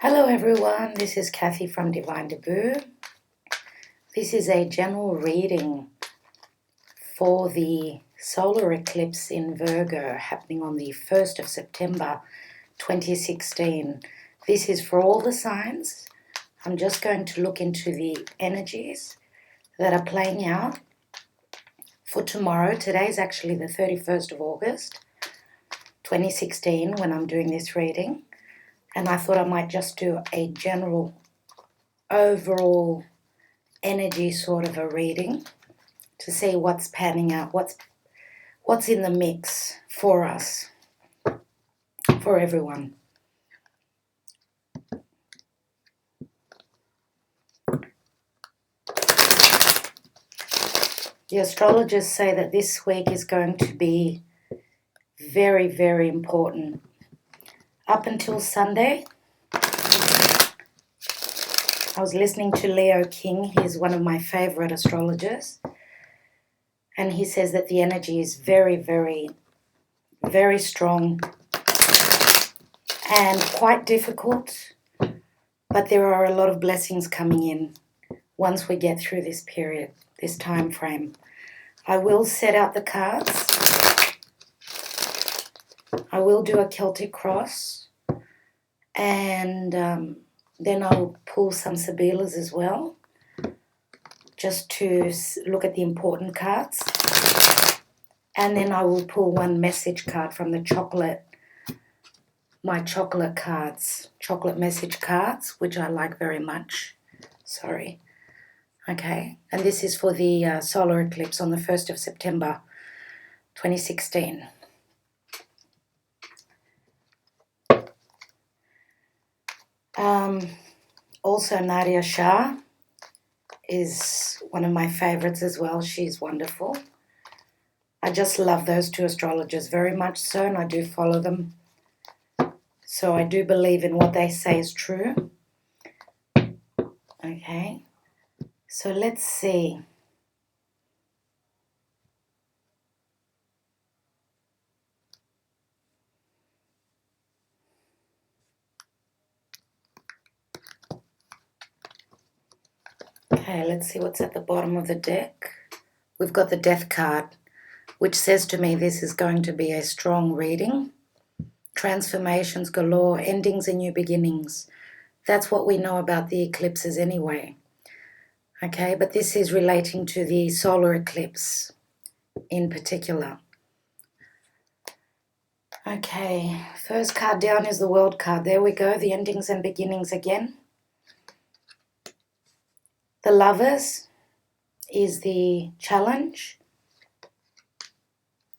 Hello everyone, this is Kathy from Divine Debut. This is a general reading for the solar eclipse in Virgo happening on the 1st of September 2016. This is for all the signs. I'm just going to look into the energies that are playing out for tomorrow. Today is actually the 31st of August 2016 when I'm doing this reading. And I thought I might just do a general overall energy sort of a reading to see what's panning out, what's in the mix for us, for everyone. The astrologers say that this week is going to be very, very important. Up until Sunday, I was listening to Leo King. He's one of my favorite astrologers. And he says that the energy is very, very, very strong and quite difficult. But there are a lot of blessings coming in once we get through this period, this time frame. I will set out the cards. I will do a Celtic cross. And then I'll pull some Sibilas as well, just to look at the important cards. And then I will pull one message card from the my chocolate cards, chocolate message cards, which I like very much. Sorry. Okay, and this is for the solar eclipse on the 1st of September 2016. Also, Nadia Shah is one of my favorites as well. She's wonderful. I just love those two astrologers very much so, and I do follow them. So I do believe in what they say is true. Okay, so let's see. Okay, let's see what's at the bottom of the deck. We've got the Death card, which says to me this is going to be a strong reading. Transformations galore, endings and new beginnings. That's what we know about the eclipses anyway. Okay, but this is relating to the solar eclipse in particular. Okay, first card down is the World card. There we go, the endings and beginnings again. The Lovers is the challenge.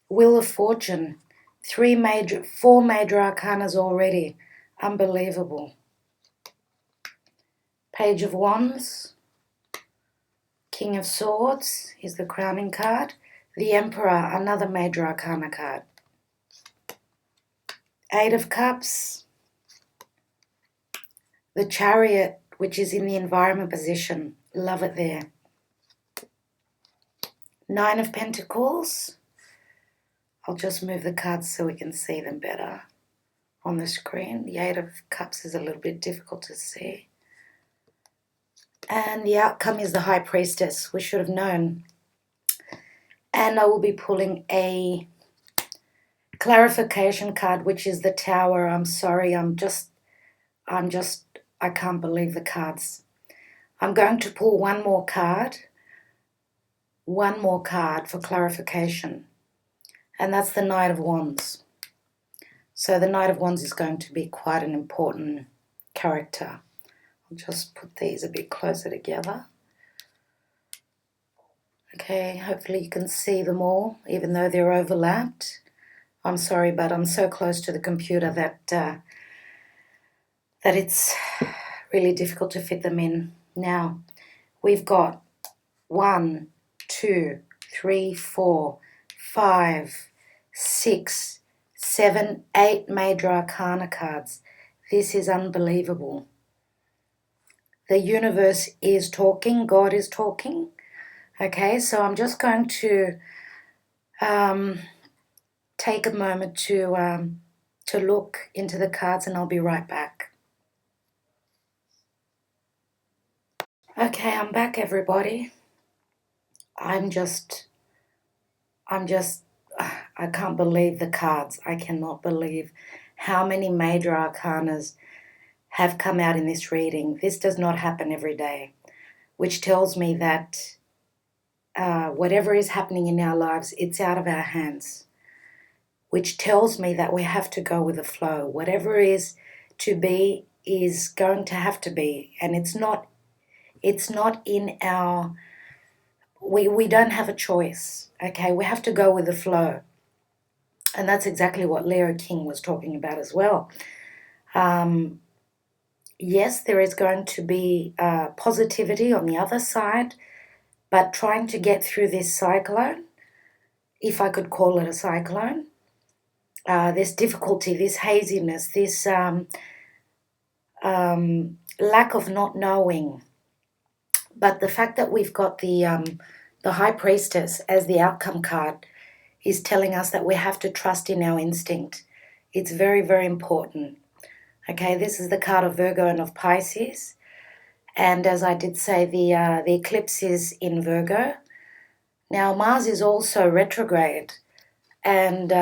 Wheel of Fortune, four major arcanas already. Unbelievable. Page of Wands. King of Swords is the crowning card. The Emperor, another major arcana card. Eight of Cups. The Chariot, which is in the environment position. Love it there. Nine of Pentacles. I'll just move the cards so we can see them better on the screen. The Eight of Cups is a little bit difficult to see. And the outcome is the High Priestess. We should have known. And I will be pulling a clarification card, which is the Tower. I'm sorry, I can't believe the cards. I'm going to pull one more card for clarification. And that's the Knight of Wands. So the Knight of Wands is going to be quite an important character. I'll just put these a bit closer together. Okay, hopefully you can see them all, even though they're overlapped. I'm sorry, but I'm so close to the computer that it's really difficult to fit them in. Now, we've got 1, 2, 3, 4, 5, 6, 7, 8 major arcana cards. This is unbelievable. The universe is talking. God is talking. Okay, so I'm just going to take a moment to look into the cards, and I'll be right back. Okay, I'm back, everybody. I'm just, I can't believe the cards. I cannot believe how many major arcanas have come out in this reading. This does not happen every day, which tells me that whatever is happening in our lives, it's out of our hands, which tells me that we have to go with the flow. Whatever is to be is going to have to be, and it's not in our, we don't have a choice. Okay, we have to go with the flow. And that's exactly what Leo King was talking about as well. Yes, there is going to be positivity on the other side, but trying to get through this cyclone, if I could call it a cyclone, this difficulty, this haziness, this lack of not knowing. But the fact that we've got the High Priestess as the outcome card is telling us that we have to trust in our instinct. It's very, very important. Okay, this is the card of Virgo and of Pisces. And as I did say, the eclipse is in Virgo. Now, Mars is also retrograde. And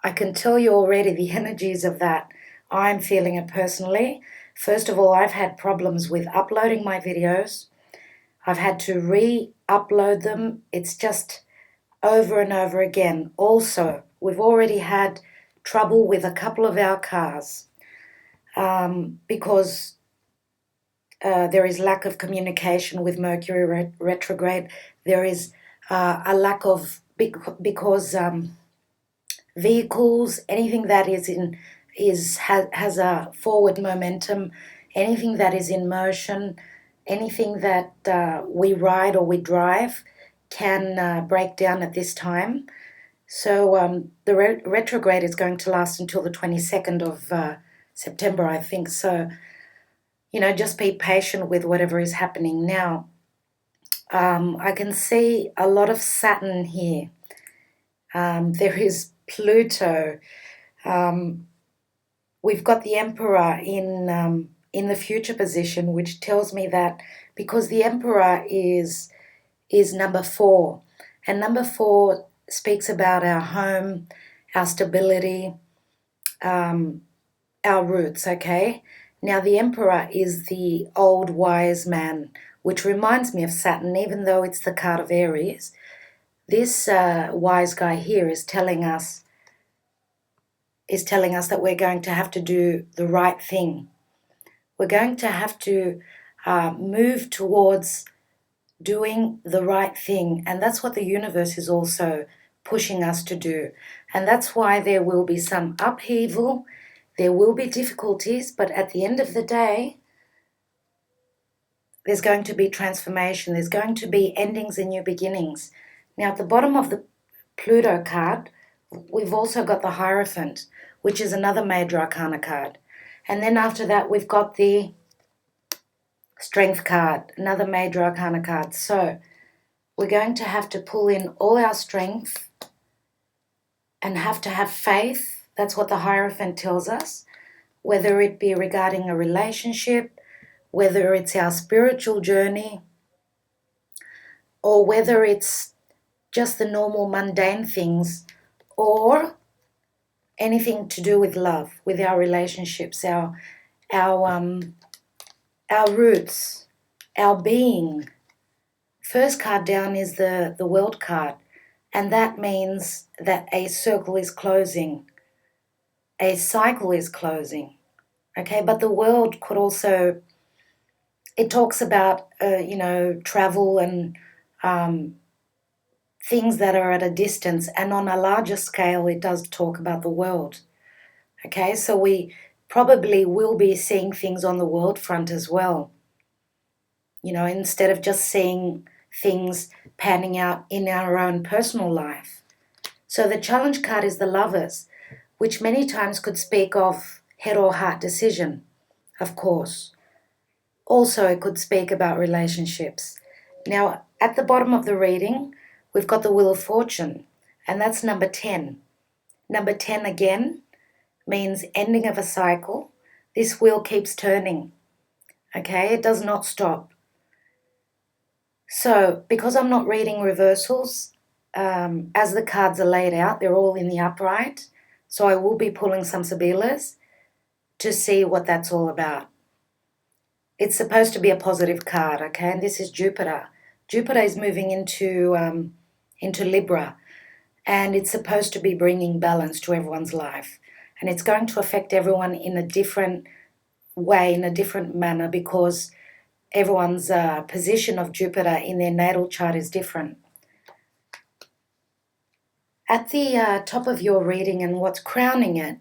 I can tell you already the energies of that. I'm feeling it personally. First of all, I've had problems with uploading my videos. I've had to re-upload them. It's just over and over again. Also, we've already had trouble with a couple of our cars because there is lack of communication with Mercury retrograde. There is a lack of, because vehicles, anything that has a forward momentum, anything that is in motion, anything that we ride or we drive can break down at this time. So the retrograde is going to last until the 22nd of September, I think. So, just be patient with whatever is happening now. I can see a lot of Saturn here. There is Pluto. We've got the Emperor in the future position, which tells me that because the Emperor is number 4, and number 4 speaks about our home, our stability, our roots, okay? Now, the Emperor is the old wise man, which reminds me of Saturn, even though it's the card of Aries. This wise guy here is telling us that we're going to have to do the right thing. We're going to have to move towards doing the right thing, and that's what the universe is also pushing us to do. And that's why there will be some upheaval, there will be difficulties, but at the end of the day, there's going to be transformation, there's going to be endings and new beginnings. Now, at the bottom of the Pluto card, we've also got the Hierophant, which is another major arcana card. And then after that, we've got the Strength card, another major arcana card. So we're going to have to pull in all our strength and have to have faith. That's what the Hierophant tells us, whether it be regarding a relationship, whether it's our spiritual journey, or whether it's just the normal mundane things, or anything to do with love, with our relationships, our roots, our being. First card down is the World card, and that means that a circle is closing, a cycle is closing. Okay, but the world could also, it talks about travel and things that are at a distance, and on a larger scale it does talk about the world. Okay, so we probably will be seeing things on the world front as well, instead of just seeing things panning out in our own personal life. So the challenge card is the Lovers, which many times could speak of head or heart decision, of course. Also, it could speak about relationships. Now, at the bottom of the reading, we've got the Wheel of Fortune, and that's number 10. Number 10 again means ending of a cycle. This wheel keeps turning. Okay, it does not stop. So because I'm not reading reversals, as the cards are laid out, they're all in the upright. So I will be pulling some Sibilas to see what that's all about. It's supposed to be a positive card, okay? And this is Jupiter. Jupiter is moving into Libra, and it's supposed to be bringing balance to everyone's life. And it's going to affect everyone in a different way, in a different manner, because everyone's position of Jupiter in their natal chart is different. At the top of your reading, and what's crowning it,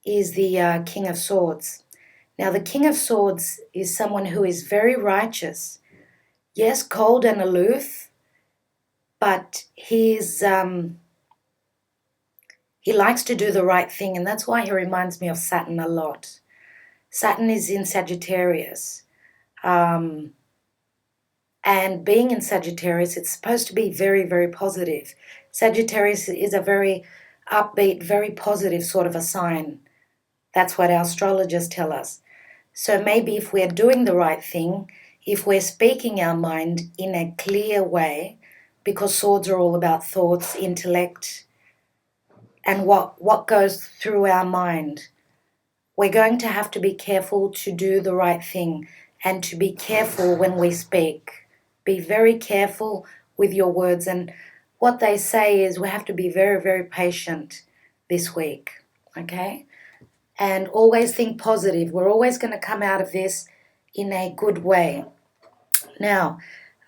is the King of Swords. Now, the King of Swords is someone who is very righteous. Yes, cold and aloof, but he likes to do the right thing, and that's why he reminds me of Saturn a lot. Saturn is in Sagittarius. And being in Sagittarius, it's supposed to be very, very positive. Sagittarius is a very upbeat, very positive sort of a sign. That's what our astrologers tell us. So maybe if we're doing the right thing, if we're speaking our mind in a clear way, because swords are all about thoughts, intellect, and what goes through our mind, we're going to have to be careful to do the right thing and to be careful when we speak. Be very careful with your words. And what they say is we have to be very, very patient this week, okay? And always think positive. We're always going to come out of this in a good way. Now,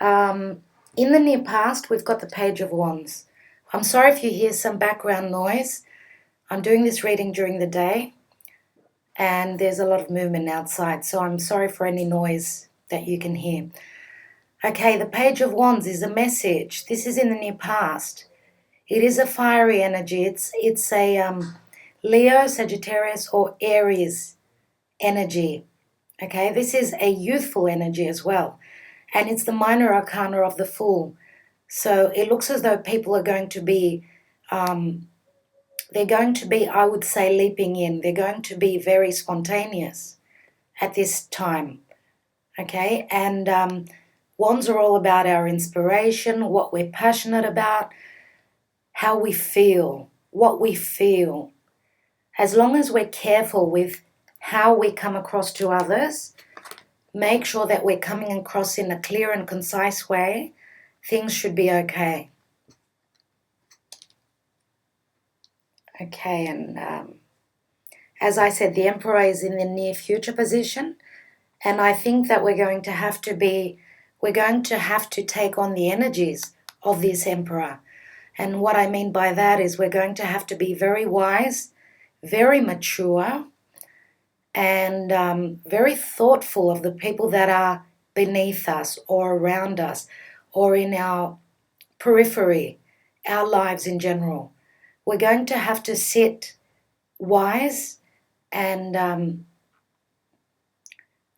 in the near past, we've got the Page of Wands. I'm sorry if you hear some background noise. I'm doing this reading during the day, and there's a lot of movement outside, so I'm sorry for any noise that you can hear. Okay, the Page of Wands is a message. This is in the near past. It is a fiery energy. It's a Leo, Sagittarius, or Aries energy. Okay, this is a youthful energy as well. And it's the minor arcana of the Fool. So it looks as though people are going to be, they're going to be, I would say, leaping in. They're going to be very spontaneous at this time. Okay, and wands are all about our inspiration, what we're passionate about, how we feel, what we feel. As long as we're careful with how we come across to others, make sure that we're coming across in a clear and concise way, things should be okay. Okay, and as I said, the Emperor is in the near future position, and I think that we're going to have to take on the energies of this Emperor. And what I mean by that is we're going to have to be very wise, very mature, and very thoughtful of the people that are beneath us or around us or in our periphery, our lives in general. We're going to have to sit wise and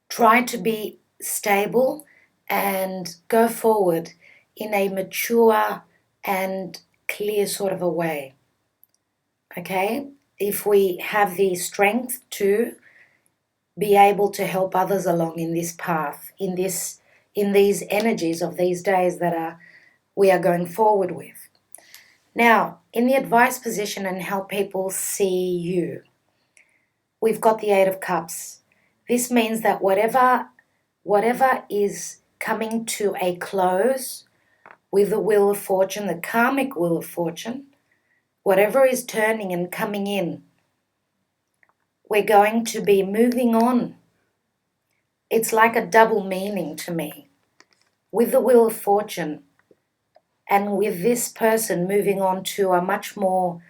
try to be stable and go forward in a mature and clear sort of a way. Okay? If we have the strength to be able to help others along in this path, in these energies of these days that we are going forward with. Now, in the advice position and help people see you, we've got the Eight of Cups. This means that whatever is coming to a close with the Wheel of Fortune, the karmic Wheel of Fortune, whatever is turning and coming in, we're going to be moving on. It's like a double meaning to me. With the Wheel of Fortune and with this person moving on to a much more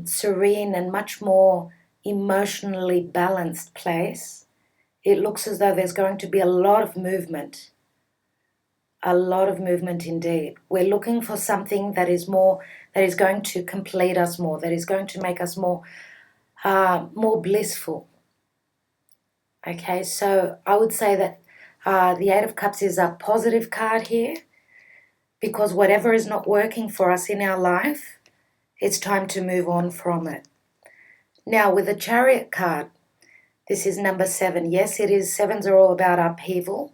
serene and much more emotionally balanced place, it looks as though there's going to be a lot of movement. A lot of movement indeed. We're looking for something that is going to complete us more, that is going to make us more blissful. Okay, so I would say that the Eight of Cups is a positive card here, because whatever is not working for us in our life, it's time to move on from it. Now, with the Chariot card, This is number 7. Yes, it is. 7s are all about upheaval.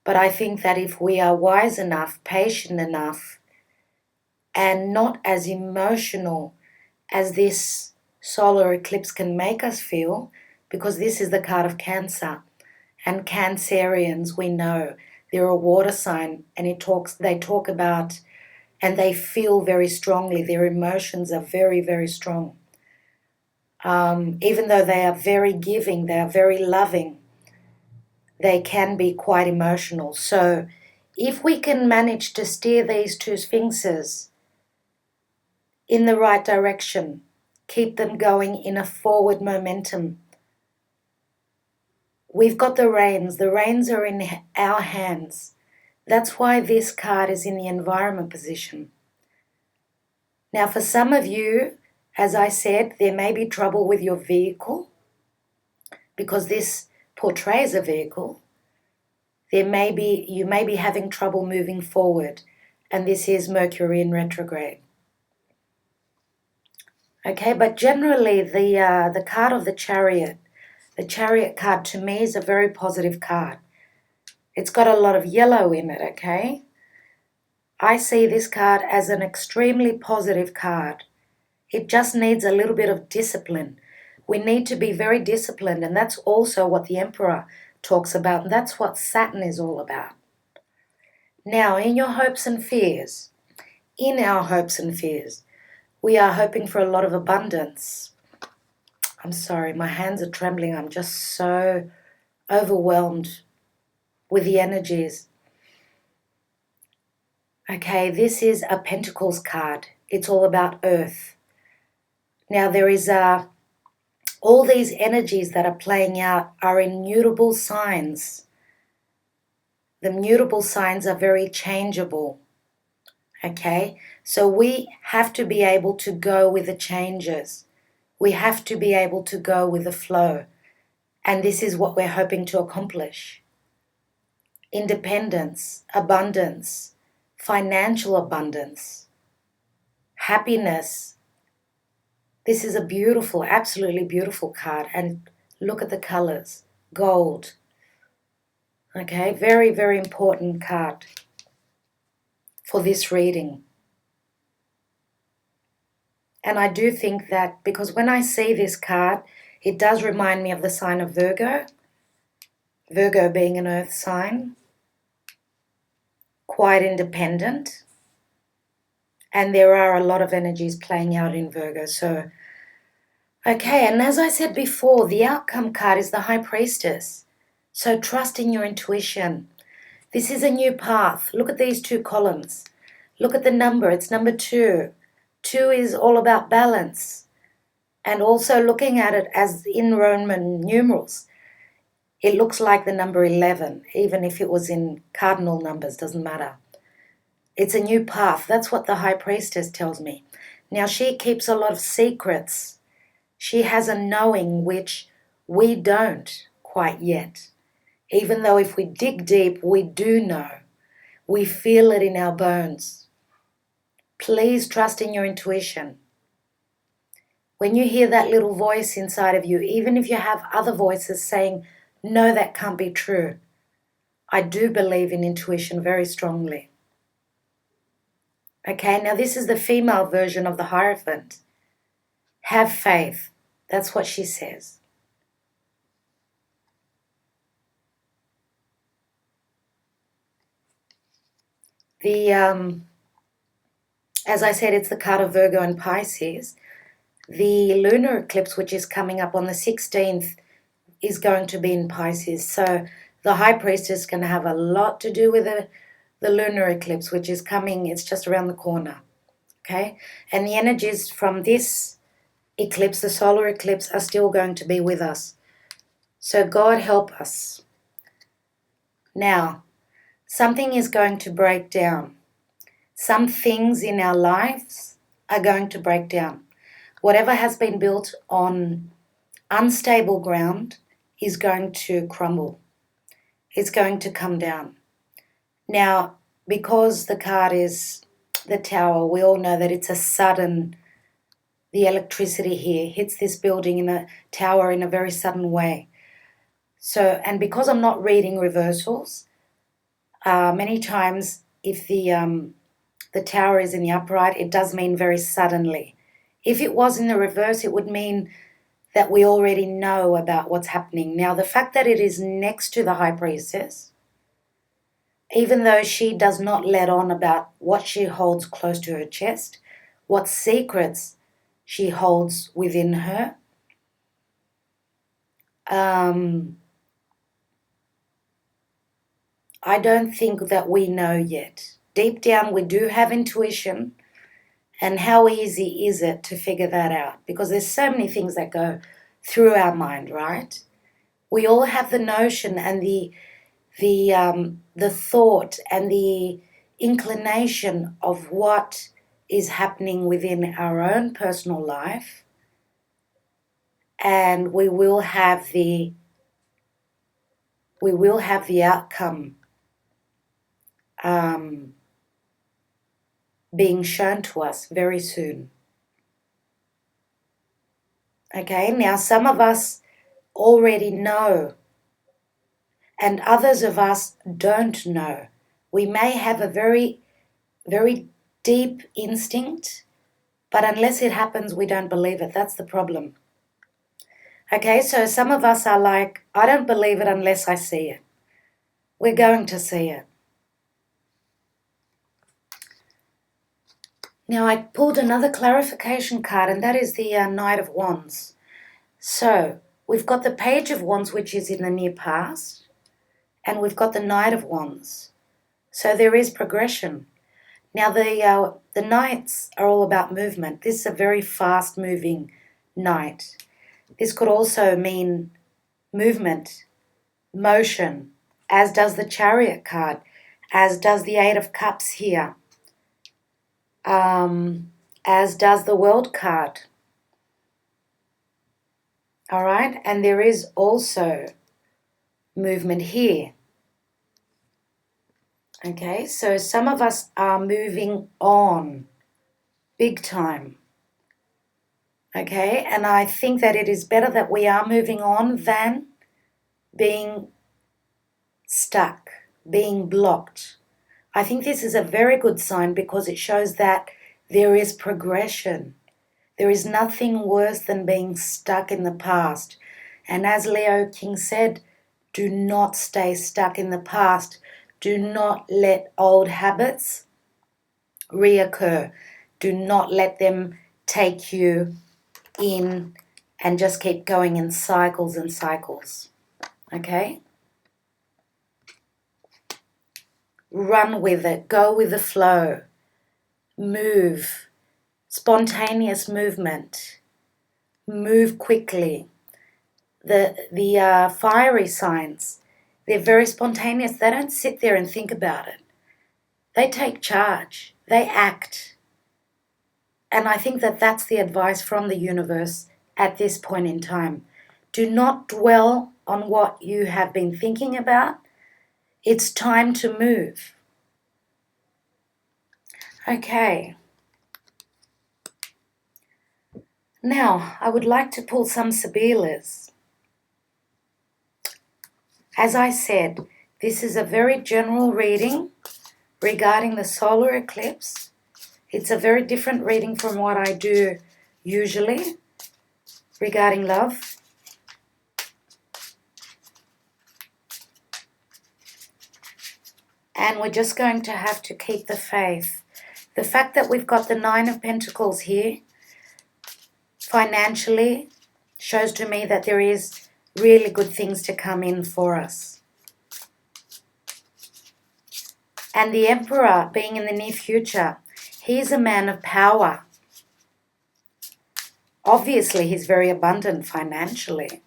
But I think that if we are wise enough, patient enough, and not as emotional as this solar eclipse can make us feel, because this is the card of Cancer, and Cancerians, we know, they're a water sign, and they talk about, and they feel very strongly. Their emotions are very, very strong. Even though they are very giving, they are very loving, they can be quite emotional. So if we can manage to steer these two sphinxes in the right direction, keep them going in a forward momentum, we've got the reins. The reins are in our hands. That's why this card is in the environment position. Now, for some of you, as I said, there may be trouble with your vehicle because this portrays a vehicle. You may be having trouble moving forward, and this is Mercury in retrograde. Okay, but generally the card of the Chariot card to me is a very positive card. It's got a lot of yellow in it, okay? I see this card as an extremely positive card. It just needs a little bit of discipline. We need to be very disciplined, and that's also what the Emperor talks about, and that's what Saturn is all about. Now, in our hopes and fears, we are hoping for a lot of abundance. I'm sorry, my hands are trembling. I'm just so overwhelmed with the energies. Okay, this is a Pentacles card. It's all about Earth. Now, there is all these energies that are playing out are in mutable signs. The mutable signs are very changeable. Okay, so we have to be able to go with the changes. We have to be able to go with the flow. And this is what we're hoping to accomplish. Independence, abundance, financial abundance, happiness. This is a beautiful, absolutely beautiful card. And look at the colors. Gold. Okay, very, very important card for this reading. And I do think that because when I see this card, it does remind me of the sign of Virgo. Virgo being an earth sign. Quite independent. And there are a lot of energies playing out in Virgo. So, okay, and as I said before, the outcome card is the High Priestess. So trust in your intuition. This is a new path. Look at these two columns. Look at the number. It's number 2. 2 is all about balance. And also looking at it as in Roman numerals, it looks like the number 11, even if it was in cardinal numbers, doesn't matter. It's a new path. That's what the High Priestess tells me. Now, she keeps a lot of secrets. She has a knowing which we don't quite yet. Even though if we dig deep, we do know. We feel it in our bones. Please trust in your intuition. When you hear that little voice inside of you, even if you have other voices saying, no, that can't be true, I do believe in intuition very strongly. Okay, now this is the female version of the Hierophant. Have faith. That's what she says. As I said, it's the card of Virgo and Pisces. The lunar eclipse, which is coming up on the 16th, is going to be in Pisces. So the High Priestess is going to have a lot to do with the lunar eclipse, which is coming. It's just around the corner. Okay? And the energies from this eclipse, the solar eclipse, are still going to be with us. So God help us. Now, something is going to break down. Some things in our lives are going to break down. Whatever has been built on unstable ground is going to crumble. It's going to come down. Now, because the card is the Tower, we all know that it's a sudden the electricity here hits this building in a tower in a very sudden way. So, and because I'm not reading reversals, many times if the tower is in the upright, it does mean very suddenly. If it was in the reverse, it would mean that we already know about what's happening. Now, the fact that it is next to the High Priestess, even though she does not let on about what she holds close to her chest, what secrets she holds within her, I don't think that we know yet. Deep down, we do have intuition. And how easy is it to figure that out? Because there's so many things that go through our mind, right? We all have the notion and the thought and the inclination of what is happening within our own personal life, and we will have the outcome being shown to us very soon. Okay, now some of us already know, and others of us don't know. We may have a very, very deep instinct, but unless it happens, we don't believe it. That's the problem. Okay, so some of us are like, I don't believe it unless I see it. We're going to see it. Now, I pulled another clarification card, and that is the Knight of Wands. So, we've got the Page of Wands, which is in the near past, and we've got the Knight of Wands. So there is progression. Now, the Knights are all about movement. This is a very fast-moving Knight. This could also mean movement, motion, as does the Chariot card, as does the Eight of Cups here, as does the World card. All right, and there is also movement here. Okay, so some of us are moving on big time. Okay, and I think that it is better that we are moving on than being stuck, being blocked. I think this is a very good sign because it shows that there is progression. There is nothing worse than being stuck in the past. And as Leo King said, do not stay stuck in the past. Do not let old habits reoccur. Do not let them take you in and just keep going in cycles and cycles. Okay? Run with it. Go with the flow. Move. Spontaneous movement. Move quickly. The fiery signs, they're very spontaneous. They don't sit there and think about it. They take charge. They act. And I think that that's the advice from the universe at this point in time. Do not dwell on what you have been thinking about. It's time to move. Okay. Now, I would like to pull some Sibilas. As I said, this is a very general reading regarding the solar eclipse. It's a very different reading from what I do usually regarding love. And we're just going to have to keep the faith. The fact that we've got the Nine of Pentacles here financially shows to me that there is really good things to come in for us. And the Emperor being in the near future, he's a man of power. Obviously, he's very abundant financially.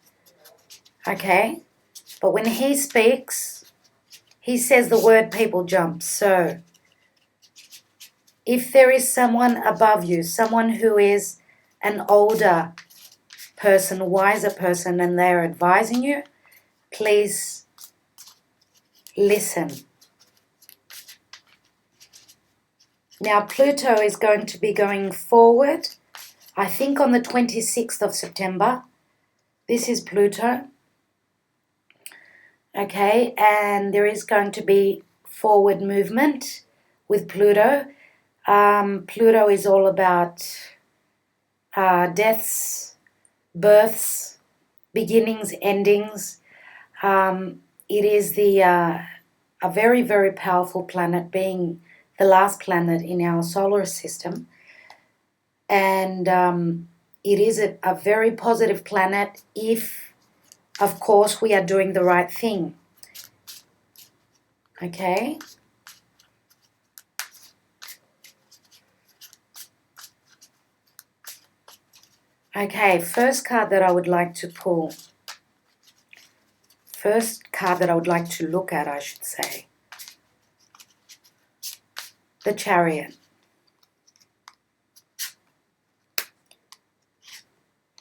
Okay? But when he speaks, he says the word, people jump. So, if there is someone above you, someone who is an older person, a wiser person, and they're advising you, please listen. Now, Pluto is going to be going forward. I think on the 26th of September. This is Pluto. Okay, and there is going to be forward movement with Pluto. Pluto is all about deaths, births, beginnings, endings. It is a very, very powerful planet, being the last planet in our solar system. And it is a very positive planet if, of course, we are doing the right thing. Okay? Okay, first card that I would like to pull. First card that I would like to look at, I should say. The Chariot.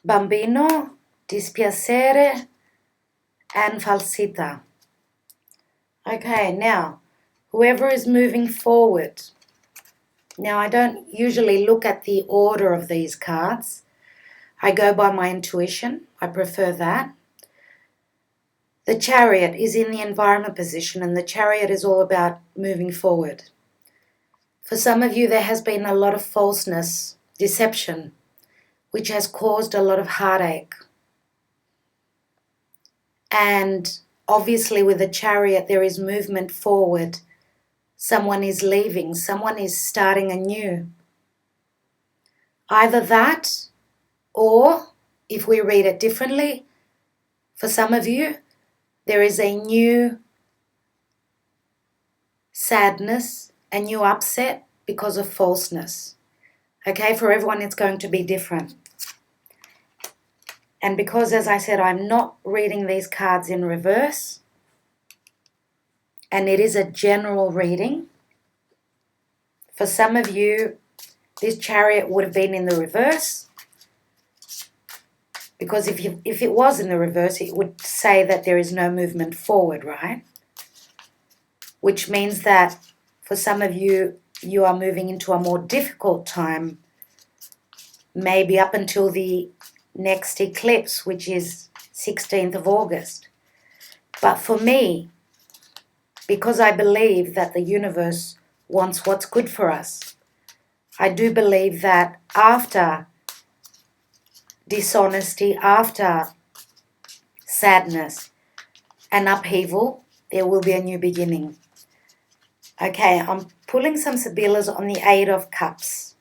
Bambino, dispiacere, and falsità. Okay, now, whoever is moving forward. Now, I don't usually look at the order of these cards. I go by my intuition. I prefer that. The Chariot is in the environment position, and the Chariot is all about moving forward. For some of you, there has been a lot of falseness, deception, which has caused a lot of heartache. And obviously with the Chariot, there is movement forward. Someone is leaving, someone is starting anew. Either that, or if we read it differently, for some of you, there is a new sadness, a new upset because of falseness. Okay, for everyone it's going to be different. And because, as I said, I'm not reading these cards in reverse, and it is a general reading, for some of you, this Chariot would have been in the reverse, because if it was in the reverse, it would say that there is no movement forward, right? Which means that for some of you, you are moving into a more difficult time, maybe up until the next eclipse, which is 16th of August. But for me, because I believe that the universe wants what's good for us, I do believe that after dishonesty, after sadness and upheaval, there will be a new beginning. Okay, I'm pulling some Sibilas on the Eight of Cups.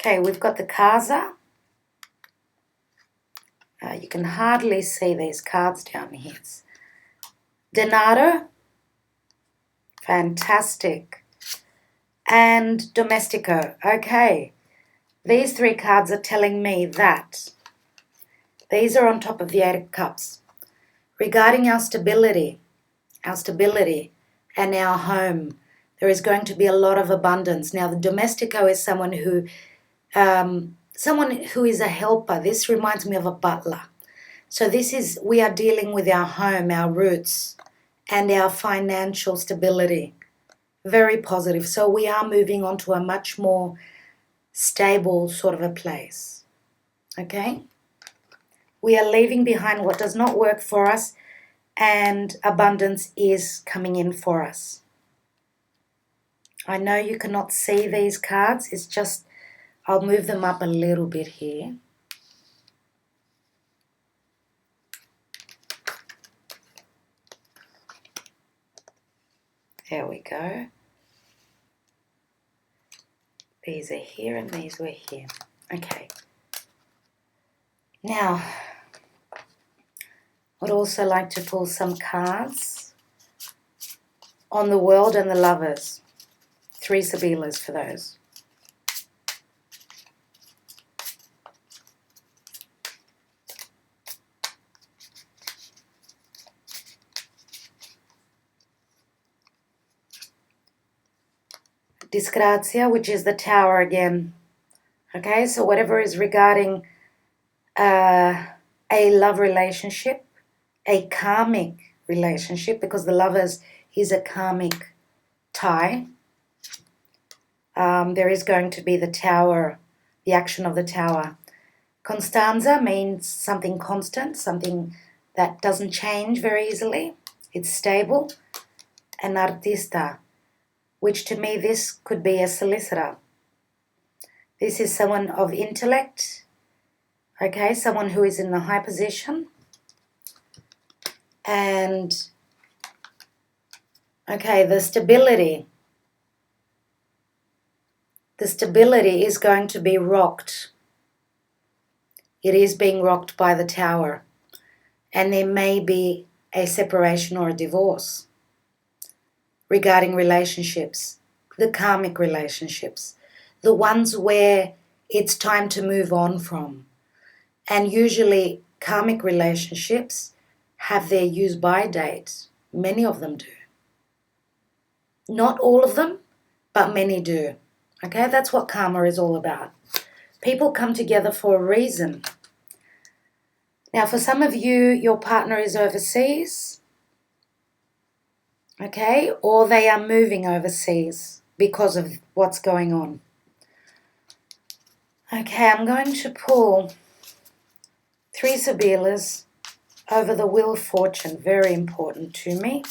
Okay, we've got the Casa. You can hardly see these cards down here. It's Denaro. Fantastic. And Domestico. Okay. These three cards are telling me that these are on top of the Eight of Cups. Regarding our stability and our home, there is going to be a lot of abundance. Now, the Domestico is someone who is a helper. This reminds me of a butler. So we are dealing with our home, our roots, and our financial stability. Very positive. So we are moving on to a much more stable sort of a place. Okay? We are leaving behind what does not work for us, and abundance is coming in for us. I know you cannot see these cards. It's just, I'll move them up a little bit here. There we go. These are here and these were here. Okay. Now, I'd also like to pull some cards on the world and the lovers. 3 Sibilas for those. Disgrazia, which is the Tower again. Okay, so whatever is regarding a love relationship, a karmic relationship, because the Lovers is a karmic tie. There is going to be the Tower, the action of the Tower. Constanza means something constant, something that doesn't change very easily. It's stable. And artista, which to me this could be a solicitor. This is someone of intellect, okay, someone who is in a high position. And, okay, the stability is going to be rocked. It is being rocked by the Tower. And there may be a separation or a divorce regarding relationships, the karmic relationships, the ones where it's time to move on from. And usually karmic relationships have their use-by date. Many of them do. Not all of them, but many do. Okay, that's what karma is all about. People come together for a reason. Now, for some of you, your partner is overseas, okay, or they are moving overseas because of what's going on. Okay, I'm going to pull 3 Sibilas over the Wheel of Fortune, very important to me.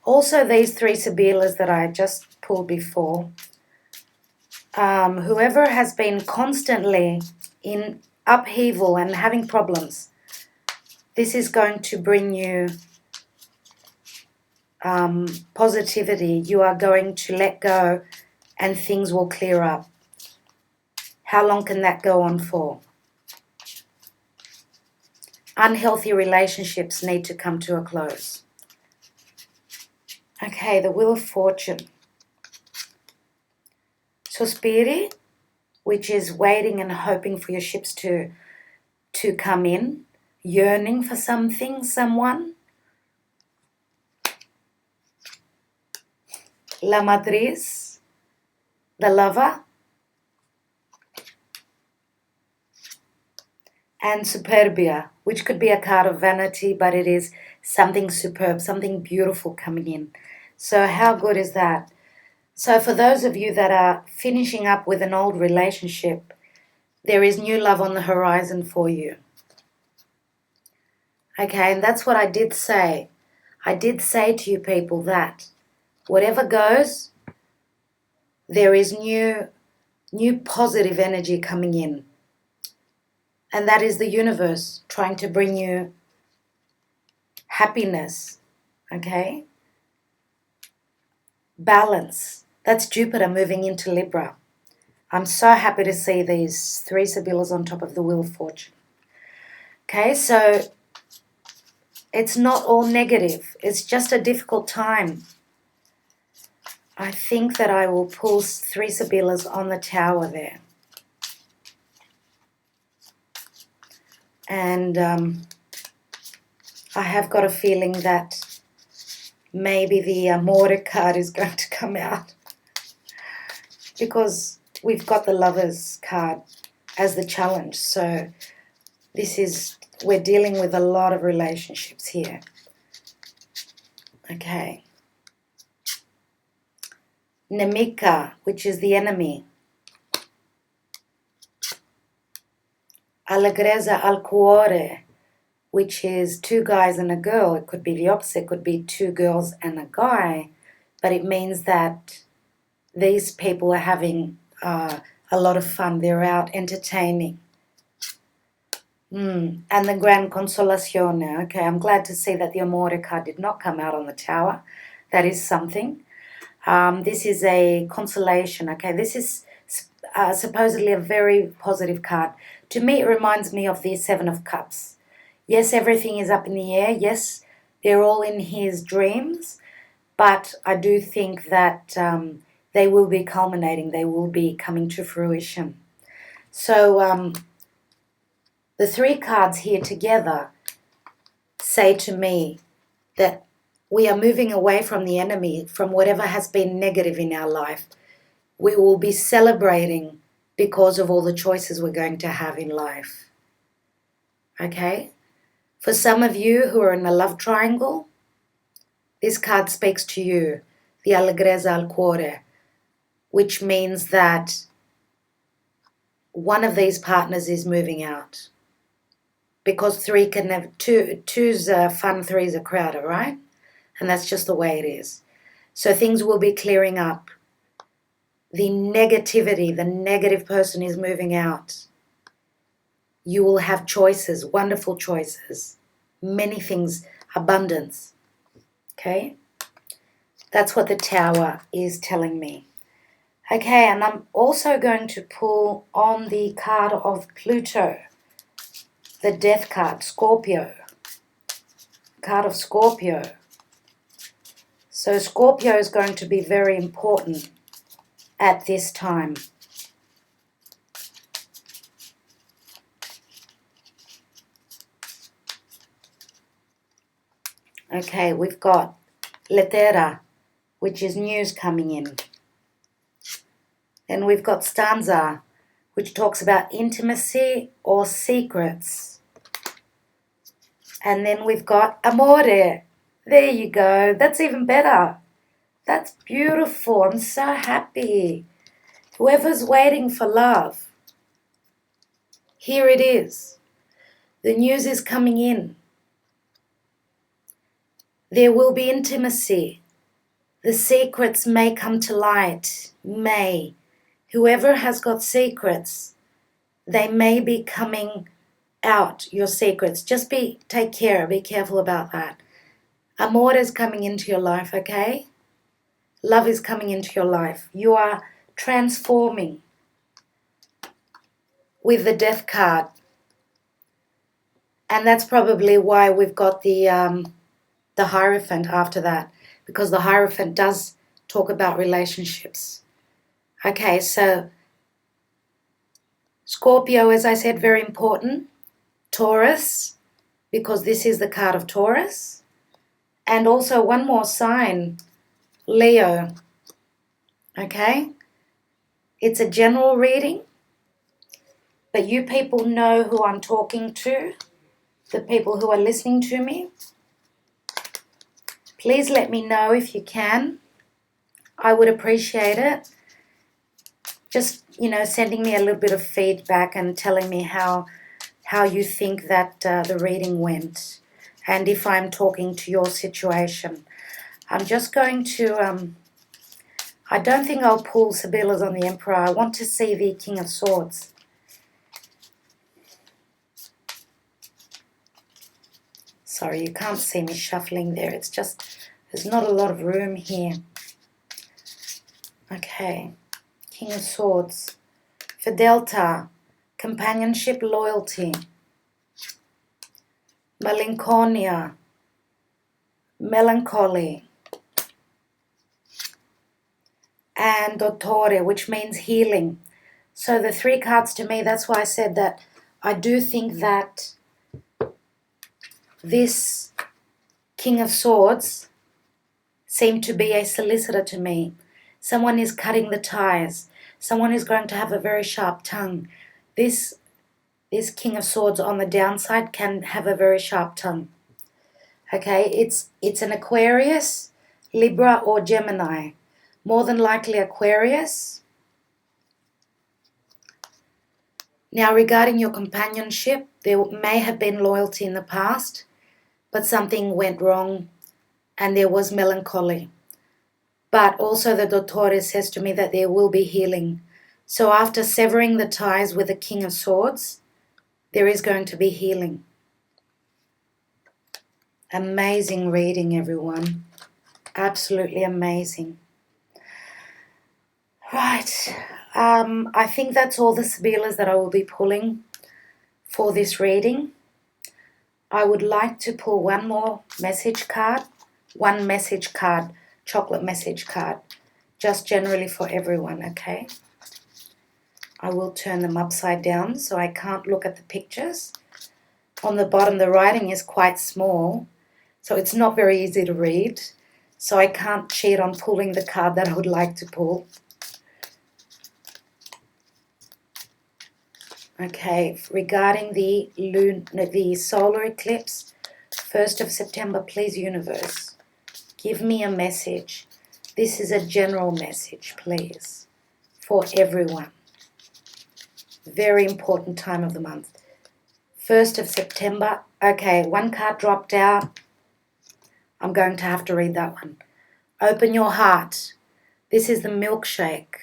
Also, these 3 Sibilas that I just pulled before, whoever has been constantly in upheaval and having problems, this is going to bring you positivity. You are going to let go and things will clear up. How long can that go on for? Unhealthy relationships need to come to a close. Okay, the Wheel of Fortune. Sospiri, which is waiting and hoping for your ships to come in, yearning for something, someone. La Matriz, the Lover. And Superbia, which could be a card of vanity, but it is something superb, something beautiful coming in. So how good is that? So for those of you that are finishing up with an old relationship, there is new love on the horizon for you. Okay, and that's what I did say. I did say to you people that whatever goes, there is new positive energy coming in. And that is the universe trying to bring you happiness, okay? Balance. That's Jupiter moving into Libra. I'm so happy to see these 3 Sibilas on top of the Wheel of Fortune. Okay, so it's not all negative. It's just a difficult time. I think that I will pull 3 Sibilas on the Tower there. And I have got a feeling that maybe the Amore card is going to come out, because we've got the Lovers card as the challenge. So we're dealing with a lot of relationships here. Okay. Nemica, which is the enemy. Allegrezza al cuore, which is 2 guys and a girl. It could be the opposite. It could be 2 girls and a guy. But it means that these people are having a lot of fun. They're out entertaining. And the Gran Consolazione. Okay, I'm glad to see that the Amore card did not come out on the Tower. That is something. This is a consolation. Okay, this is supposedly a very positive card. To me, it reminds me of the 7 of Cups. Yes, everything is up in the air. Yes, they're all in his dreams. But I do think that they will be culminating. They will be coming to fruition. So the 3 cards here together say to me that We are moving away from the enemy, from whatever has been negative in our life. We will be celebrating because of all the choices we're going to have in life. Okay? For some of you who are in a love triangle, this card speaks to you, the Allegrezza al Cuore, which means that one of these partners is moving out. Because three can have two's fun, three's a crowder, right? And that's just the way it is. So things will be clearing up. The negativity, the negative person is moving out. You will have choices, wonderful choices, many things, abundance. Okay? That's what the Tower is telling me. Okay, and I'm also going to pull on the card of Pluto, the Death card, Scorpio. Card of Scorpio. So Scorpio is going to be very important at this time. Okay, we've got Lettera, which is news coming in. Then we've got Stanza, which talks about intimacy or secrets. And then we've got Amore. There you go. That's even better. That's beautiful. I'm so happy. Whoever's waiting for love, here it is. The news is coming in. There will be intimacy. The secrets may come to light. May. Whoever has got secrets, they may be coming out, your secrets. Just take care, be careful about that. Amor is coming into your life, okay? Love is coming into your life. You are transforming with the Death card. And that's probably why we've got the Hierophant after that, because the Hierophant does talk about relationships. Okay, so Scorpio, as I said, very important. Taurus, because this is the card of Taurus. And also one more sign, Leo. Okay? It's a general reading, but you people know who I'm talking to, the people who are listening to me. Please let me know if you can. I would appreciate it. Just, sending me a little bit of feedback and telling me how you think that the reading went, and if I'm talking to your situation. I'm just going to, I don't think I'll pull Sibylla's on the Emperor. I want to see the King of Swords. Sorry, you can't see me shuffling there. It's just, there's not a lot of room here. Okay. King of Swords. Fidelta, companionship, loyalty. Malinconia, melancholy. And Dottore, which means healing. So the three cards to me, that's why I said that I do think that this King of Swords seemed to be a solicitor to me. Someone is cutting the ties. Someone is going to have a very sharp tongue. This King of Swords on the downside can have a very sharp tongue. Okay, it's an Aquarius, Libra, or Gemini. More than likely Aquarius. Now, regarding your companionship, there may have been loyalty in the past, but something went wrong and there was melancholy. But also the Dottore says to me that there will be healing. So after severing the ties with the King of Swords, there is going to be healing. Amazing reading, everyone. Absolutely amazing. Right. I think that's all the Sibylas that I will be pulling for this reading. I would like to pull one more message card. One message card. Chocolate message card. Just generally for everyone, okay? I will turn them upside down so I can't look at the pictures. On the bottom, the writing is quite small. So it's not very easy to read. So I can't cheat on pulling the card that I would like to pull. Okay, regarding the solar eclipse, 1st of September, please, universe, give me a message. This is a general message, please, for everyone. Very important time of the month. 1st of September. Okay, one card dropped out. I'm going to have to read that one. Open your heart. This is the milkshake.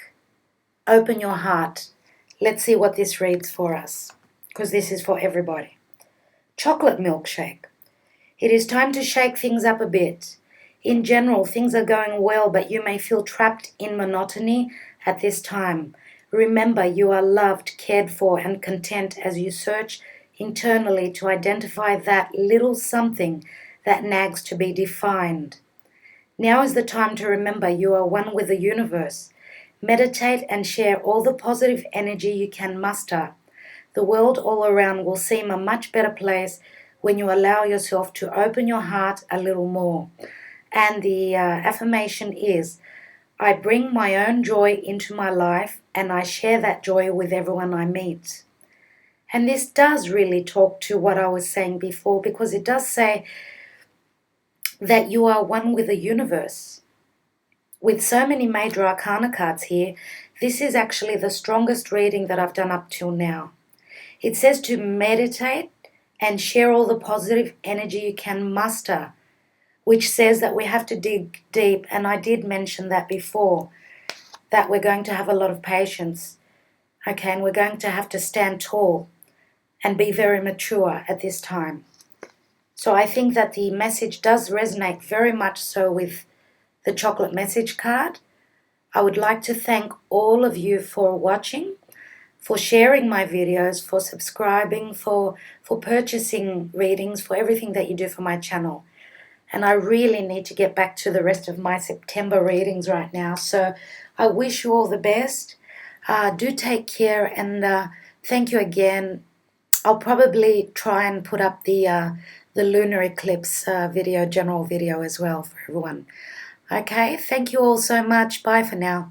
Open your heart. Let's see what this reads for us, because this is for everybody. Chocolate milkshake. It is time to shake things up a bit. In general, things are going well, but you may feel trapped in monotony at this time. Remember, you are loved, cared for, and content as you search internally to identify that little something that nags to be defined. Now is the time to remember you are one with the universe. Meditate and share all the positive energy you can muster. The world all around will seem a much better place when you allow yourself to open your heart a little more. And the affirmation is, I bring my own joy into my life and I share that joy with everyone I meet. And this does really talk to what I was saying before, because it does say that you are one with the universe. With so many major arcana cards here, this is actually the strongest reading that I've done up till now. It says to meditate and share all the positive energy you can muster, which says that we have to dig deep, and I did mention that before, that we're going to have a lot of patience, okay, and we're going to have to stand tall and be very mature at this time. So I think that the message does resonate very much so with the chocolate message card. I would like to thank all of you for watching, for sharing my videos, for subscribing, for purchasing readings, for everything that you do for my channel. And I really need to get back to the rest of my September readings right now. So I wish you all the best. Do take care, and thank you again. I'll probably try and put up the lunar eclipse general video as well for everyone. Okay, thank you all so much. Bye for now.